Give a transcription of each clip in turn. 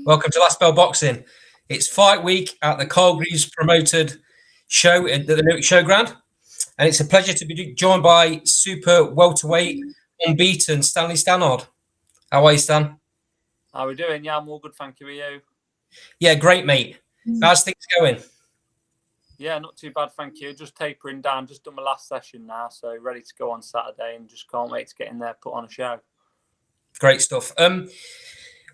Welcome to Last Bell Boxing. It's fight week at the Carl Greaves promoted show at the Newark Showground, and it's a pleasure to be joined by super welterweight, unbeaten Stannley Stannard. How are you, Stan? How are we doing? Yeah, I'm all good, thank you. Are you? Yeah, great, mate. How's things going? Yeah, not too bad, thank you. Just tapering down. Just done my last session now, so ready to go on Saturday, and just can't wait to get in there, put on a show. Great stuff.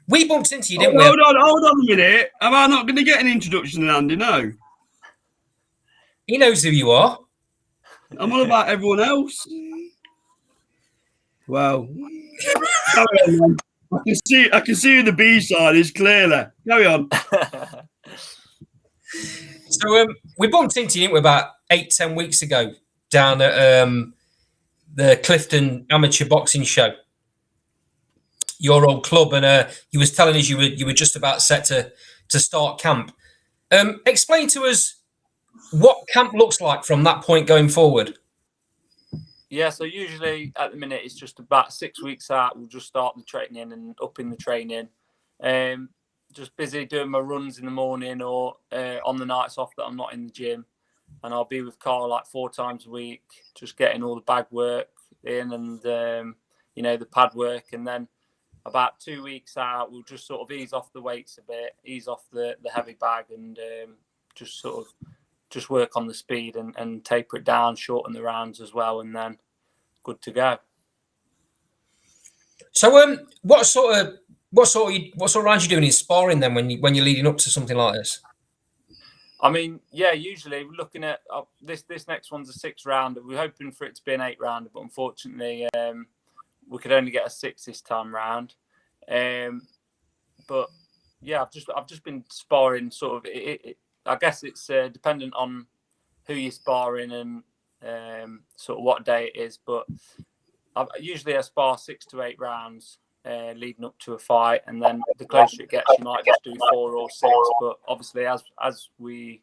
We bumped into you, didn't we? Hold on a minute. Am I not going to get an introduction, Andy? No. He knows who you are. I'm all about everyone else. Well, I can see who the B side is clearly. Carry on. So we bumped into you, didn't we, about 8-10 weeks ago down at the Clifton Amateur Boxing Show, your old club, and you was telling us you were just about set to start camp. Explain to us what camp looks like from that point going forward. Yeah, so usually at the minute it's just about 6 weeks out. We'll just start the training and up in the training. Just busy doing my runs in the morning or on the nights off that I'm not in the gym, and I'll be with Karl like 4 times a week, just getting all the bag work in and the pad work, and then about 2 weeks out we'll just sort of ease off the weights a bit, ease off the heavy bag, and just work on the speed and taper it down, shorten the rounds as well, and then good to go. So what sort of rounds you doing in sparring then when you're leading up to something like this? I mean, yeah, usually we're looking at this next one's a 6 rounder. We're hoping for it to be an 8 rounder, but unfortunately we could only get a 6 this time round. But yeah, I've just been sparring sort of. I guess it's dependent on who you're sparring and sort of what day it is. But usually I spar 6 to 8 rounds leading up to a fight, and then the closer it gets, you might just do 4 or 6. But obviously, as we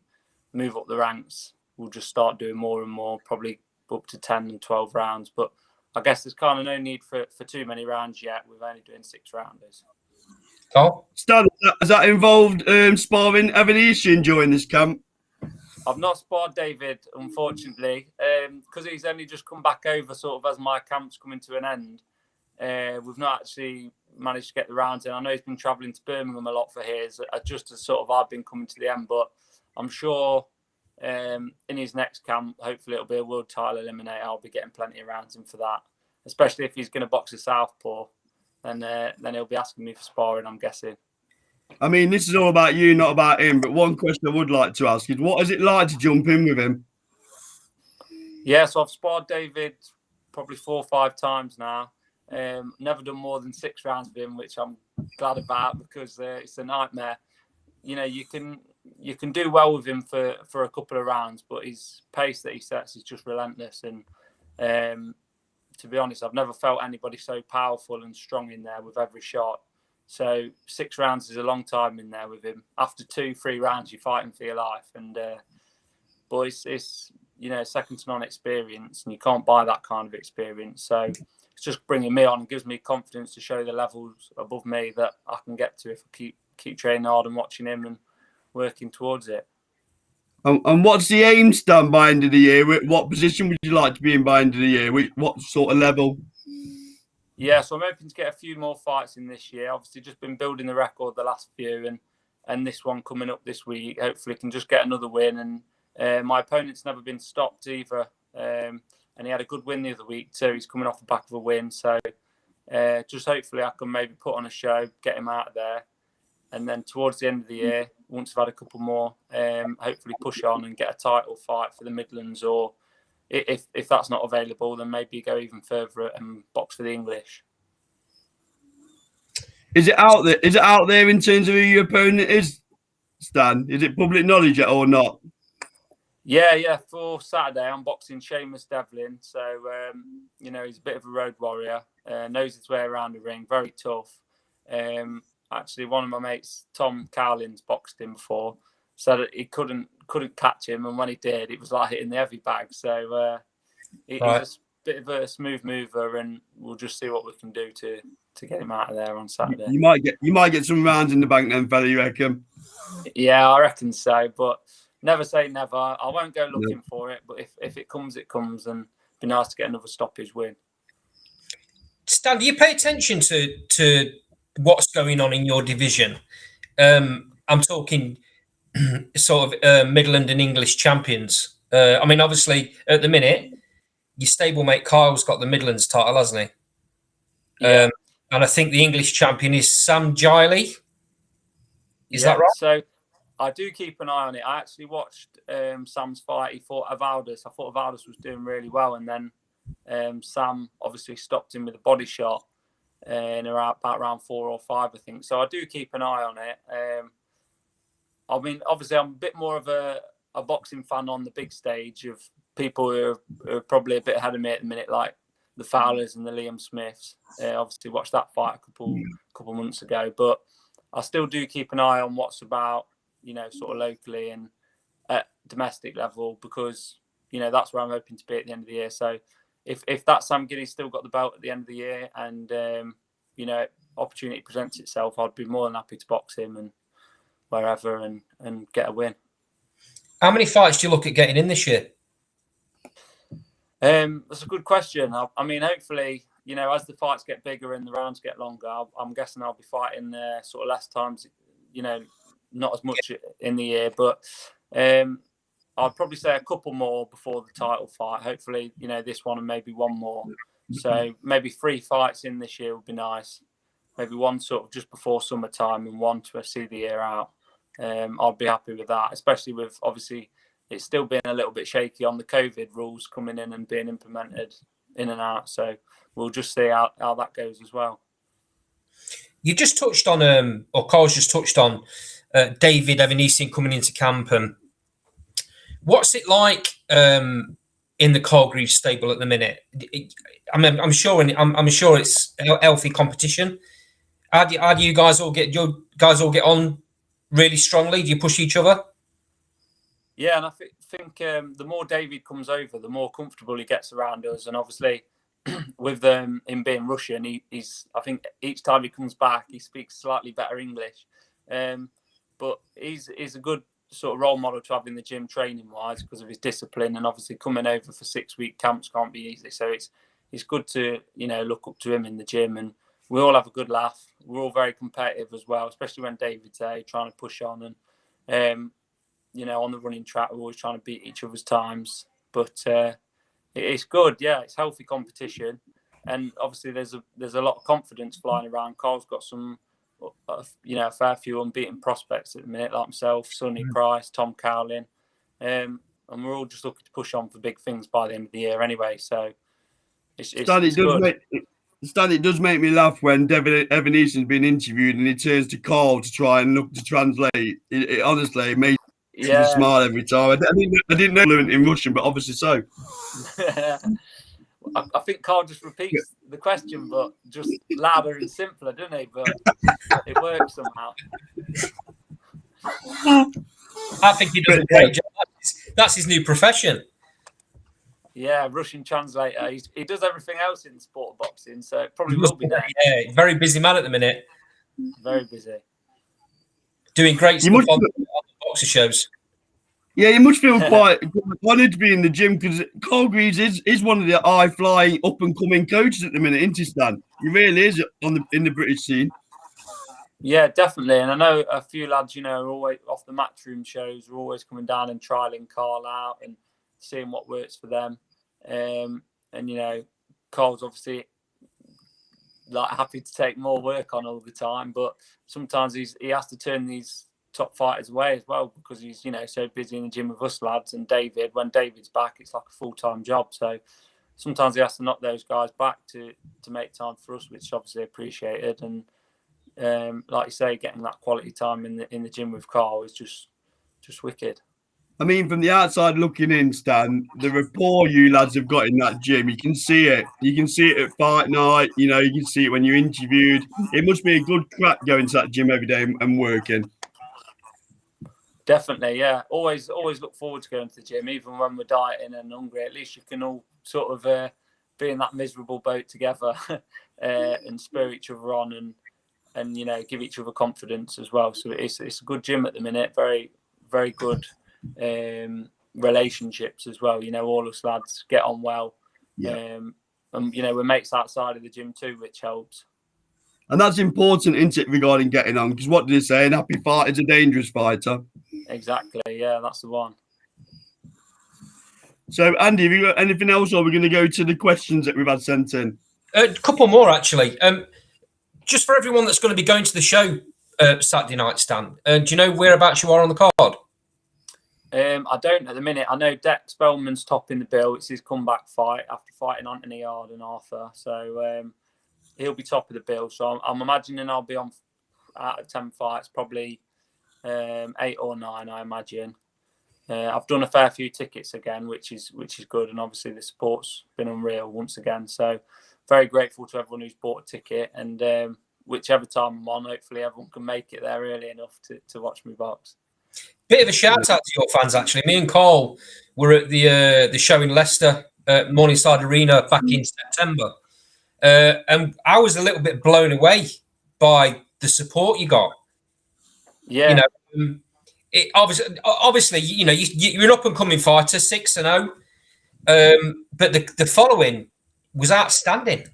move up the ranks, we'll just start doing more and more, probably up to 10 and 12 rounds. But I guess there's kind of no need for too many rounds yet. We're only doing 6 rounders. Carl? Stan, has that involved sparring Avanesyan during this camp? I've not sparred David, unfortunately, because he's only just come back over sort of as my camp's coming to an end. We've not actually managed to get the rounds in. I know he's been travelling to Birmingham a lot for his, just as sort of I've been coming to the end, but I'm sure in his next camp, hopefully it'll be a world title eliminator. I'll be getting plenty of rounds in for that, especially if he's going to box a southpaw. And then he'll be asking me for sparring, I'm guessing. I mean, this is all about you, not about him. But one question I would like to ask is, what is it like to jump in with him? Yeah, so I've sparred David probably 4 or 5 times now. Never done more than 6 rounds with him, which I'm glad about, because it's a nightmare. You know, you can do well with him for a couple of rounds, but his pace that he sets is just relentless. And to be honest, I've never felt anybody so powerful and strong in there with every shot. So 6 rounds is a long time in there with him. After 2-3 rounds, you're fighting for your life. And but it's second to none experience, and you can't buy that kind of experience. So it's just bringing me on and gives me confidence to show the levels above me that I can get to if I keep training hard and watching him and working towards it. And what's the aim, Stan, by end of the year? What position would you like to be in by end of the year? What sort of level? Yeah, so I'm hoping to get a few more fights in this year. Obviously, just been building the record the last few, and this one coming up this week, hopefully can just get another win. And my opponent's never been stopped either. And he had a good win the other week too. He's coming off the back of a win. So just hopefully I can maybe put on a show, get him out of there. And then towards the end of the year, once I've had a couple more, hopefully push on and get a title fight for the Midlands, or if that's not available, then maybe go even further and box for the English. Is it out there? Is it out there in terms of who your opponent is, Stan? Is it public knowledge yet or not? Yeah. For Saturday, I'm boxing Seamus Devlin. So, he's a bit of a road warrior, knows his way around the ring, very tough. Actually, one of my mates, Tom Cowlins, boxed him before, said that he couldn't catch him, and when he did, it was like hitting the heavy bag. So he's a bit of a smooth mover, and we'll just see what we can do to get him out of there on Saturday. You might get some rounds in the bank then, fella, you reckon? Yeah, I reckon so. But never say never. I won't go looking for it, but if it comes, it comes, and it'd be nice to get another stoppage win. Stan, do you pay attention to what's going on in your division? I'm talking sort of Midland and English champions. I mean, obviously, at the minute, your stablemate Karl's got the Midlands title, hasn't he? Yeah. And I think the English champion is Sam Giley. Is that right? So I do keep an eye on it. I actually watched Sam's fight. He fought Avaldis. I thought Avaldis was doing really well, and then Sam obviously stopped him with a body shot in about round 4 or 5, I think. So I do keep an eye on it. I mean, obviously, I'm a bit more of a boxing fan on the big stage of people who are probably a bit ahead of me at the minute, like the Fowlers and the Liam Smiths. Obviously, watched that fight a couple months ago, but I still do keep an eye on what's about, sort of locally and at domestic level, because that's where I'm hoping to be at the end of the year. So if that Sam Gilly's still got the belt at the end of the year, and opportunity presents itself, I'd be more than happy to box him and wherever and get a win. How many fights do you look at getting in this year? That's a good question. I mean, hopefully, as the fights get bigger and the rounds get longer, I'm guessing I'll be fighting sort of less times, not as much in the year, but I'd probably say a couple more before the title fight. Hopefully, this one and maybe one more. So maybe 3 fights in this year would be nice. Maybe one sort of just before summertime and one to see the year out. I'd be happy with that, especially with obviously it's still been a little bit shaky on the COVID rules coming in and being implemented in and out. So we'll just see how that goes as well. You just touched on, or Carl's just touched on, David Avanesyan coming into camp. And what's it like in the Carl Greaves stable at the minute? I mean, I'm sure it's a healthy competition. How do you guys all get on really strongly? Do you push each other? Yeah, and I think the more David comes over, the more comfortable he gets around us. And obviously, with him being Russian, he's I think each time he comes back, he speaks slightly better English. But he's a good sort of role model to have in the gym training wise because of his discipline, and obviously coming over for 6-week camps can't be easy. So it's good to look up to him in the gym, and we all have a good laugh. We're all very competitive as well, especially when David's there trying to push on, and on the running track we're always trying to beat each other's times. But it's good, yeah. It's healthy competition, and obviously there's a lot of confidence flying around. Carl's got some, a fair few unbeaten prospects at the minute, like himself, Sonny Price, Tom Cowlin, and we're all just looking to push on for big things by the end of the year anyway. So it's good. It does make me laugh when David Avanesyan's been interviewed and he turns to Carl to try and look to translate. It honestly makes me smile every time. I didn't know fluent in Russian, but obviously so. I think Carl just repeats the question, but just louder and simpler, doesn't he? But it works somehow. I think he does a great job. That's his new profession. Yeah, Russian translator. He does everything else in the sport of boxing, so it probably will be there. Yeah, very busy man at the minute. Very busy. Doing great stuff on the boxer shows. Yeah, you must feel quite honoured to be in the gym because Carl Greaves is one of the high-flying, up-and-coming coaches at the minute, isn't he, Stan? He really is in the British scene. Yeah, definitely. And I know a few lads, are always off the matchroom shows, are always coming down and trialling Karl out and seeing what works for them. And Carl's obviously happy to take more work on all the time, but sometimes he has to turn these top fighters away as well because he's so busy in the gym with us lads. And when David's back, it's like a full-time job. So sometimes he has to knock those guys back to make time for us, which is obviously appreciated. And like you say, getting that quality time in the gym with Karl is just wicked. I mean, from the outside looking in, Stan, the rapport you lads have got in that gym, you can see it. You can see it at fight night. You can see it when you're interviewed. It must be a good crack going to that gym every day and working. Definitely, yeah. Always look forward to going to the gym, even when we're dieting and hungry. At least you can all sort of be in that miserable boat together. and spur each other on and give each other confidence as well. So it's a good gym at the minute. Very, very good relationships as well. All us lads get on well. Yeah. And we're mates outside of the gym too, which helps. And that's important, isn't it, regarding getting on? Because what did he say? An happy fighter is a dangerous fighter. Exactly. Yeah, that's the one. So, Andy, have you got anything else, or are we going to go to the questions that we've had sent in? A couple more, actually. Just for everyone that's going to be going to the show Saturday night, Stan, do you know whereabouts you are on the card? I don't at the minute. I know Dex Spellman's topping the bill. It's his comeback fight after fighting Anthony Yard and Arthur. So he'll be top of the bill. So I'm imagining I'll be on out of 10 fights, probably 8 or 9, I imagine. I've done a fair few tickets again, which is good. And obviously the support's been unreal once again. So very grateful to everyone who's bought a ticket. And whichever time I'm on, hopefully everyone can make it there early enough to watch me box. Bit of a shout out to your fans, actually. Me and Carl were at the show in Leicester, Morningside Arena, back in September, and I was a little bit blown away by the support you got. Yeah, it obviously, you're an up and coming fighter, 6-0, but the following was outstanding.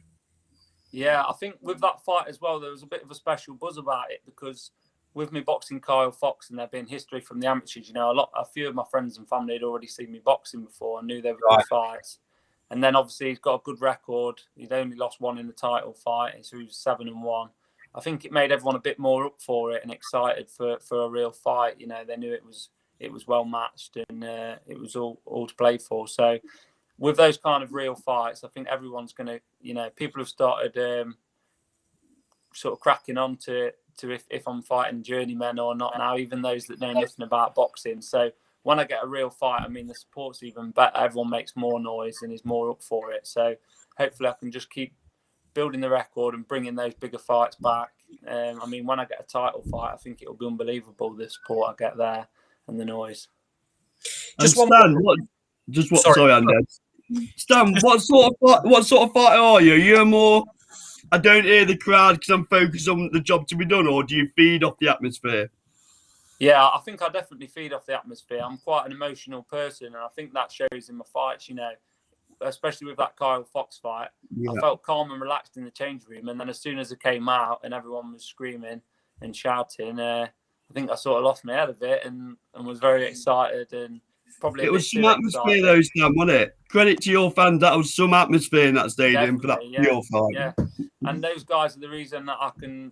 Yeah, I think with that fight as well, there was a bit of a special buzz about it because with me boxing Kyle Fox and there being history from the amateurs, a few of my friends and family had already seen me boxing before and knew they were good fights. And then obviously he's got a good record. He'd only lost one in the title fight, so he was 7-1. I think it made everyone a bit more up for it and excited for a real fight. They knew it was well matched and it was all to play for. So with those kind of real fights, I think everyone's going to, people have started sort of cracking on to if I'm fighting journeymen or not now, even those that know nothing about boxing. So when I get a real fight, the support's even better. Everyone makes more noise and is more up for it. So hopefully I can just keep building the record and bringing those bigger fights back. When I get a title fight, I think it'll be unbelievable, the support I get there and the noise. Sorry, Andy. Stan, what sort of fighter are you? You're more, I don't hear the crowd because I'm focused on the job to be done, or do you feed off the atmosphere? Yeah, I think I definitely feed off the atmosphere. I'm quite an emotional person, and I think that shows in my fights, especially with that Kyle Fox fight. Yeah. I felt calm and relaxed in the change room, and then as soon as I came out and everyone was screaming and shouting, I think I sort of lost my head a bit and was very excited and probably it was some atmosphere though, Stan, wasn't it? Credit to your fans, that was some atmosphere in that stadium for that real fight. Yeah, and those guys are the reason that I can,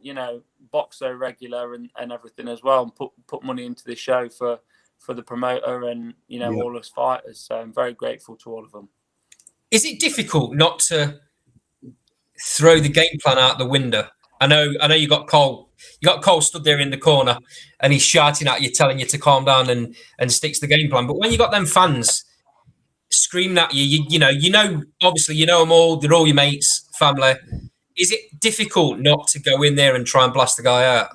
box so regular and everything as well, and put money into the show for the promoter and all us fighters. So I'm very grateful to all of them. Is it difficult not to throw the game plan out the window? I know you got Cole. You got Cole stood there in the corner and he's shouting at you, telling you to calm down and stick to the game plan. But when you got them fans screaming at you, obviously you know them all. They're all your mates, family. Is it difficult not to go in there and try and blast the guy out?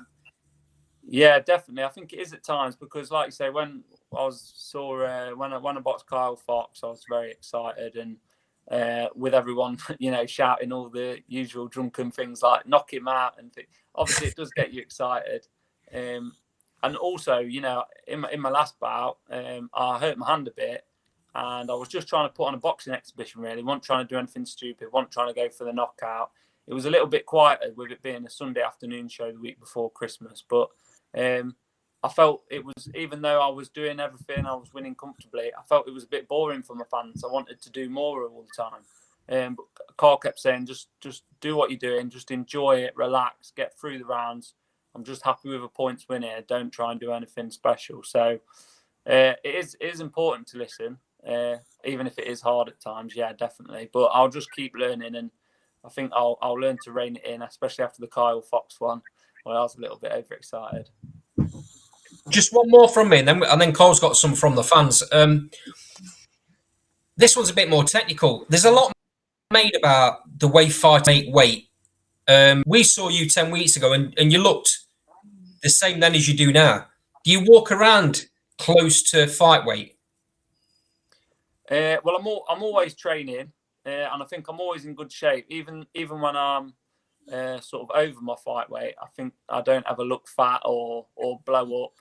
Yeah, definitely. I think it is at times because, like you say, when I when I boxed Kyle Fox, I was very excited and with everyone, shouting all the usual drunken things like knock him out and obviously it does get you excited. And also, in my last bout, I hurt my hand a bit and I was just trying to put on a boxing exhibition really. Wasn't trying to do anything stupid, wasn't trying to go for the knockout. It was a little bit quieter with it being a Sunday afternoon show the week before Christmas, but I felt it was, even though I was doing everything, I was winning comfortably, I felt it was a bit boring for my fans. I wanted to do more all the time. But Carl kept saying, just do what you're doing, just enjoy it, relax, get through the rounds. I'm just happy with a points win here. Don't try and do anything special. So it is important to listen, even if it is hard at times. Yeah, definitely. But I'll just keep learning, and I think I'll learn to rein it in, especially after the Kyle Fox one, where I was a little bit overexcited. Just one more from me, and then Cole's got some from the fans. This one's a bit more technical. There's a lot made about the way fighters make weight. We saw you 10 weeks ago, and you looked the same then as you do now. Do you walk around close to fight weight? Well, I'm always training, and I think I'm always in good shape. Even when I'm sort of over my fight weight. I think I don't ever look fat or blow up.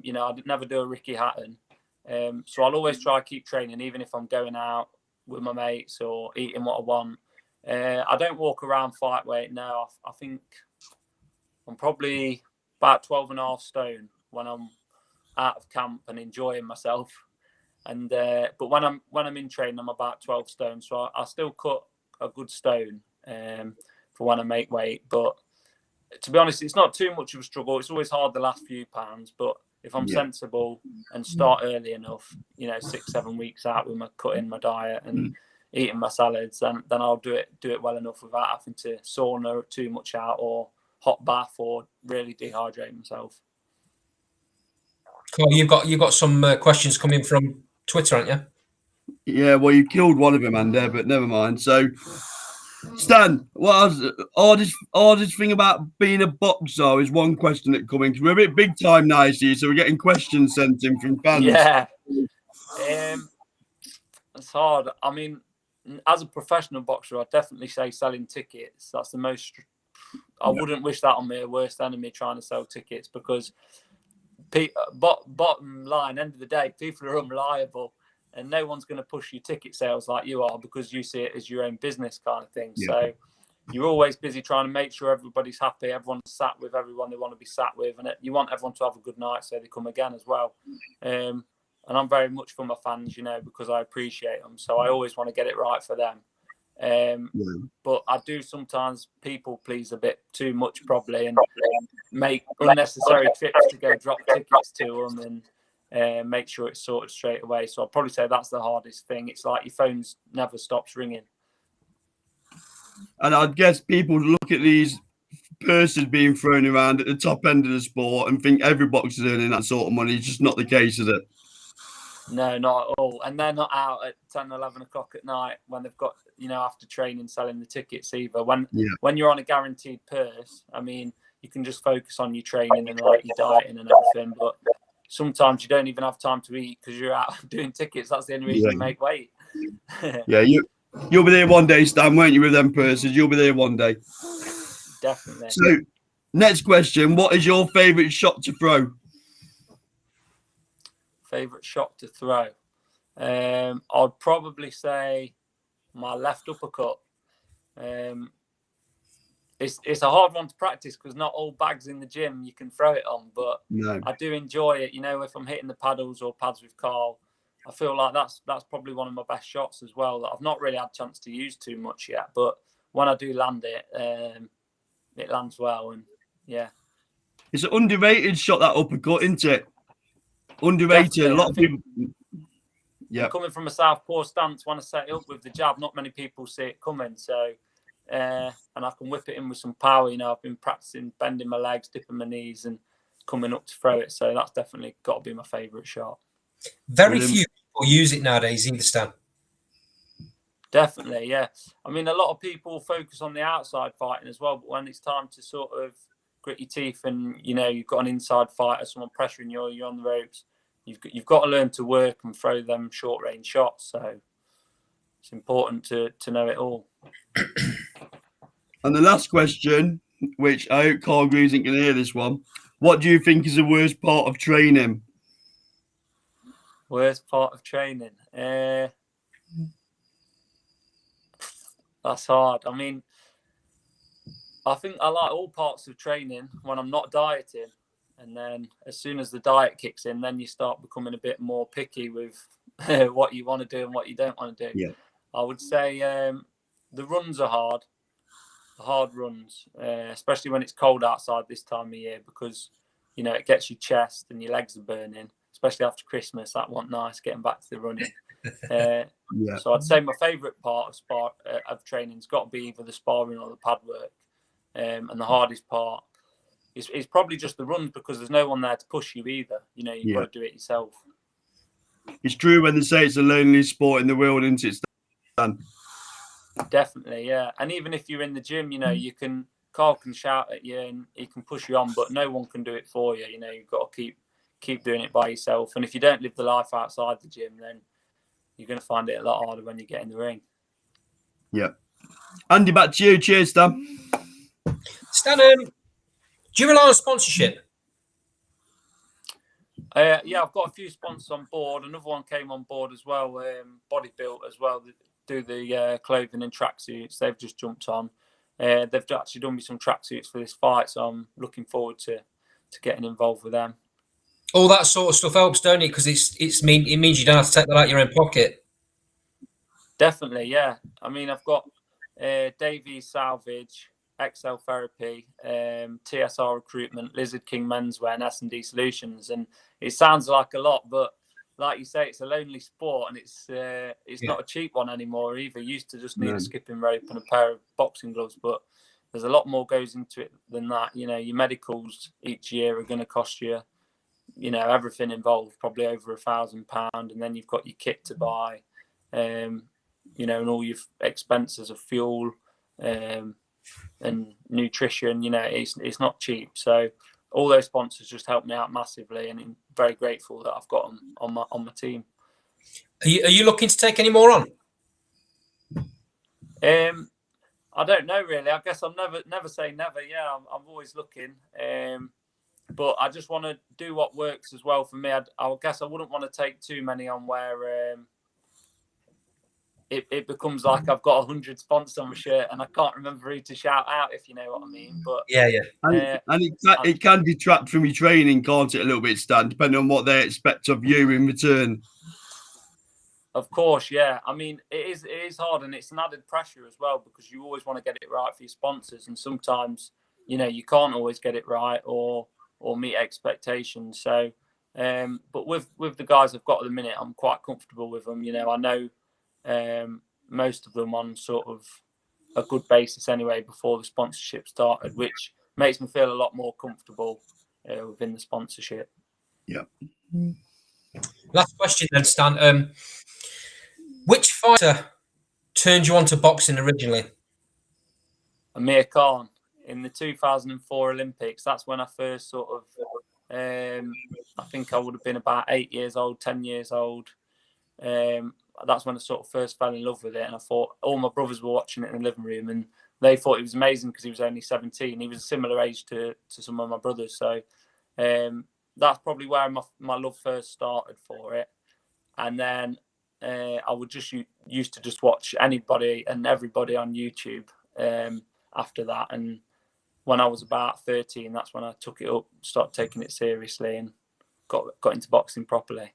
You know, I'd never do a Ricky Hatton. So I'll always try to keep training, even if I'm going out with my mates or eating what I want. I don't walk around fight weight now. I think I'm probably about 12.5 stone when I'm out of camp and enjoying myself. And but when I'm in training, I'm about 12 stone. So I still cut a good stone for when I make weight. But to be honest, it's not too much of a struggle. It's always hard the last few pounds, but if I'm sensible and start early enough, you know, 6-7 weeks out with my cutting my diet and eating my salads, then I'll do it well enough without having to sauna too much out or hot bath or really dehydrate myself. Carl, you've got some questions coming from Twitter, aren't you? Yeah, well, you killed one of them, Andy, but never mind. So, Stan, what was the hardest thing about being a boxer is one question that coming because we're a bit big time now, see, so we're getting questions sent in from fans. Yeah, it's hard. I mean, as a professional boxer, I'd definitely say selling tickets. That's the most. I wouldn't wish that on my worst enemy, trying to sell tickets, because bottom line, end of the day, people are unreliable. And no one's going to push your ticket sales like you are, because you see it as your own business kind of thing. Yeah. So you're always busy trying to make sure everybody's happy, everyone's sat with everyone they want to be sat with, and you want everyone to have a good night so they come again as well. And I'm very much for my fans, you know, because I appreciate them. So I always want to get it right for them. But I do sometimes people please a bit too much probably, and make unnecessary trips to go drop tickets to them and make sure it's sorted straight away. So I'll probably say that's the hardest thing. It's like your phone never stops ringing. And I guess people look at these purses being thrown around at the top end of the sport and think every boxer's earning that sort of money. It's just not the case, is it? No, not at all. And they're not out at 10, 11 o'clock at night when they've got, you know, after training, selling the tickets either. When you're on a guaranteed purse, I mean, you can just focus on your training and like your dieting and everything. But sometimes you don't even have time to eat because you're out doing tickets. That's the only reason you make weight. Yeah, you'll be there one day, Stan, won't you, with them purses? You'll be there one day. Definitely. So, next question. What is your favourite shot to throw? Favourite shot to throw? I'd probably say my left uppercut. It's a hard one to practice because not all bags in the gym you can throw it on, but I do enjoy it. You know, if I'm hitting the paddles or pads with Karl, I feel like that's probably one of my best shots as well that I've not really had a chance to use too much yet. But when I do land it, it lands well, and yeah. It's an underrated shot, that uppercut, isn't it? Underrated. Definitely. A lot of people. Yeah. Coming from a southpaw stance, when I set it up with the jab, not many people see it coming. So, and I can whip it in with some power. You know, I've been practicing bending my legs, dipping my knees, and coming up to throw it. So that's definitely got to be my favourite shot. Very few people use it nowadays, either, Stan. Definitely, yeah. I mean, a lot of people focus on the outside fighting as well, but when it's time to sort of grit your teeth and, you know, you've got an inside fighter, someone pressuring you, you're on the ropes, you've got to learn to work and throw them short range shots. So it's important to know it all. And the last question, which I hope Carl Greaves isn't going to hear this one. What do you think is the worst part of training? Worst part of training? That's hard. I mean, I think I like all parts of training when I'm not dieting. And then as soon as the diet kicks in, then you start becoming a bit more picky with what you want to do and what you don't want to do. Yeah. I would say the runs are hard. The hard runs, especially when it's cold outside this time of year, because, you know, it gets your chest and your legs are burning, especially after Christmas. That wasn't nice, getting back to the running. So I'd say my favourite part of training's got to be either the sparring or the pad work. And the hardest part is probably just the runs, because there's no one there to push you either. You know, you've got to do it yourself. It's true when they say it's the loneliest sport in the world, isn't it, Stan? Definitely, yeah. And even if you're in the gym, you know, Karl can shout at you and he can push you on, but no one can do it for you. You know, you've got to keep doing it by yourself. And if you don't live the life outside the gym, then you're going to find it a lot harder when you get in the ring. Yeah. Andy, back to you. Cheers, Stan. Stan, do you rely on sponsorship? Yeah, I've got a few sponsors on board. Another one came on board as well, Bodybuilt as well. They do the clothing and tracksuits. They've just jumped on. They've actually done me some tracksuits for this fight, so I'm looking forward to getting involved with them. All that sort of stuff helps, don't it? Because it means you don't have to take that out of your own pocket. Definitely, yeah. I mean, I've got Davey Salvage, XL Therapy, TSR Recruitment, Lizard King Menswear, and S&D Solutions. And it sounds like a lot, but like you say, it's a lonely sport, and it's not a cheap one anymore either. You used to just need a skipping rope and a pair of boxing gloves, but there's a lot more goes into it than that. You know, your medicals each year are going to cost you, you know, everything involved, probably over £1,000, and then you've got your kit to buy, you know, and all your expenses of fuel and nutrition. You know, it's not cheap. So all those sponsors just help me out massively, and I'm very grateful that I've got them on my team. Are you looking to take any more on? I don't know really. I guess I'll never say never. Yeah, I'm always looking. But I just want to do what works as well for me. I guess I wouldn't want to take too many on where it becomes like I've got 100 sponsors on my shirt and I can't remember who to shout out, if you know what I mean. But yeah. And it can detract from your training, can't it, a little bit, Stan, depending on what they expect of you in return. Of course, yeah. I mean, it is hard, and it's an added pressure as well, because you always want to get it right for your sponsors, and sometimes, you know, you can't always get it right or meet expectations. So, but with the guys I've got at the minute, I'm quite comfortable with them. You know, I know most of them on sort of a good basis anyway before the sponsorship started, which makes me feel a lot more comfortable within the sponsorship. Yeah. Last question then, Stan. Which fighter turned you on to boxing originally? Amir Khan in the 2004 Olympics. That's when I first sort of, I think I would have been about 8 years old, 10 years old. That's when I sort of first fell in love with it. And I thought, all my brothers were watching it in the living room, and they thought it was amazing because he was only 17. He was a similar age to some of my brothers. So that's probably where my love first started for it. And then I would just used to just watch anybody and everybody on YouTube after that. And when I was about 13, that's when I took it up, started taking it seriously, and got into boxing properly.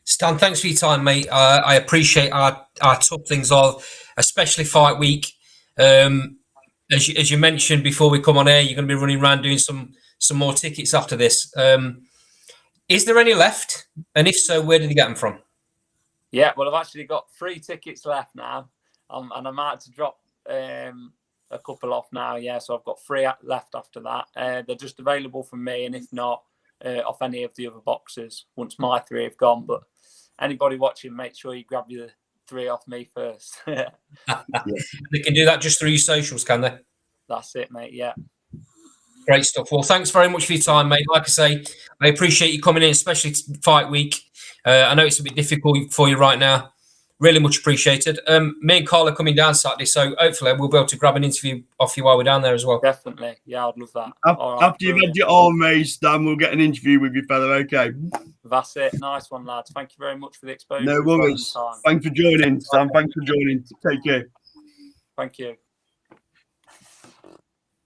Stan, thanks for your time, mate. I appreciate our tough things are, especially fight week. As you mentioned before we come on air, you're going to be running around doing some more tickets after this. Is there any left? And if so, where did you get them from? Yeah, well, I've actually got 3 tickets left now, and I'm about to drop a couple off now. Yeah, so I've got 3 left after that. They're just available from me, and if not, off any of the other boxes once my 3 have gone. But anybody watching, make sure you grab your 3 off me first. They can do that just through your socials, can they? That's it, mate. Yeah. Great stuff. Well, thanks very much for your time, mate. Like I say, I appreciate you coming in, especially fight week. I know it's a bit difficult for you right now. Really much appreciated. Me and Karl are coming down Saturday, so hopefully we'll be able to grab an interview off you while we're down there as well. Definitely. Yeah, I'd love that. After you've had your arm raised, Stan, we'll get an interview with you, fella. Okay. That's it. Nice one, lads. Thank you very much for the exposure. No worries. Thanks for joining, Stan. Thanks for joining. Take care. Thank you.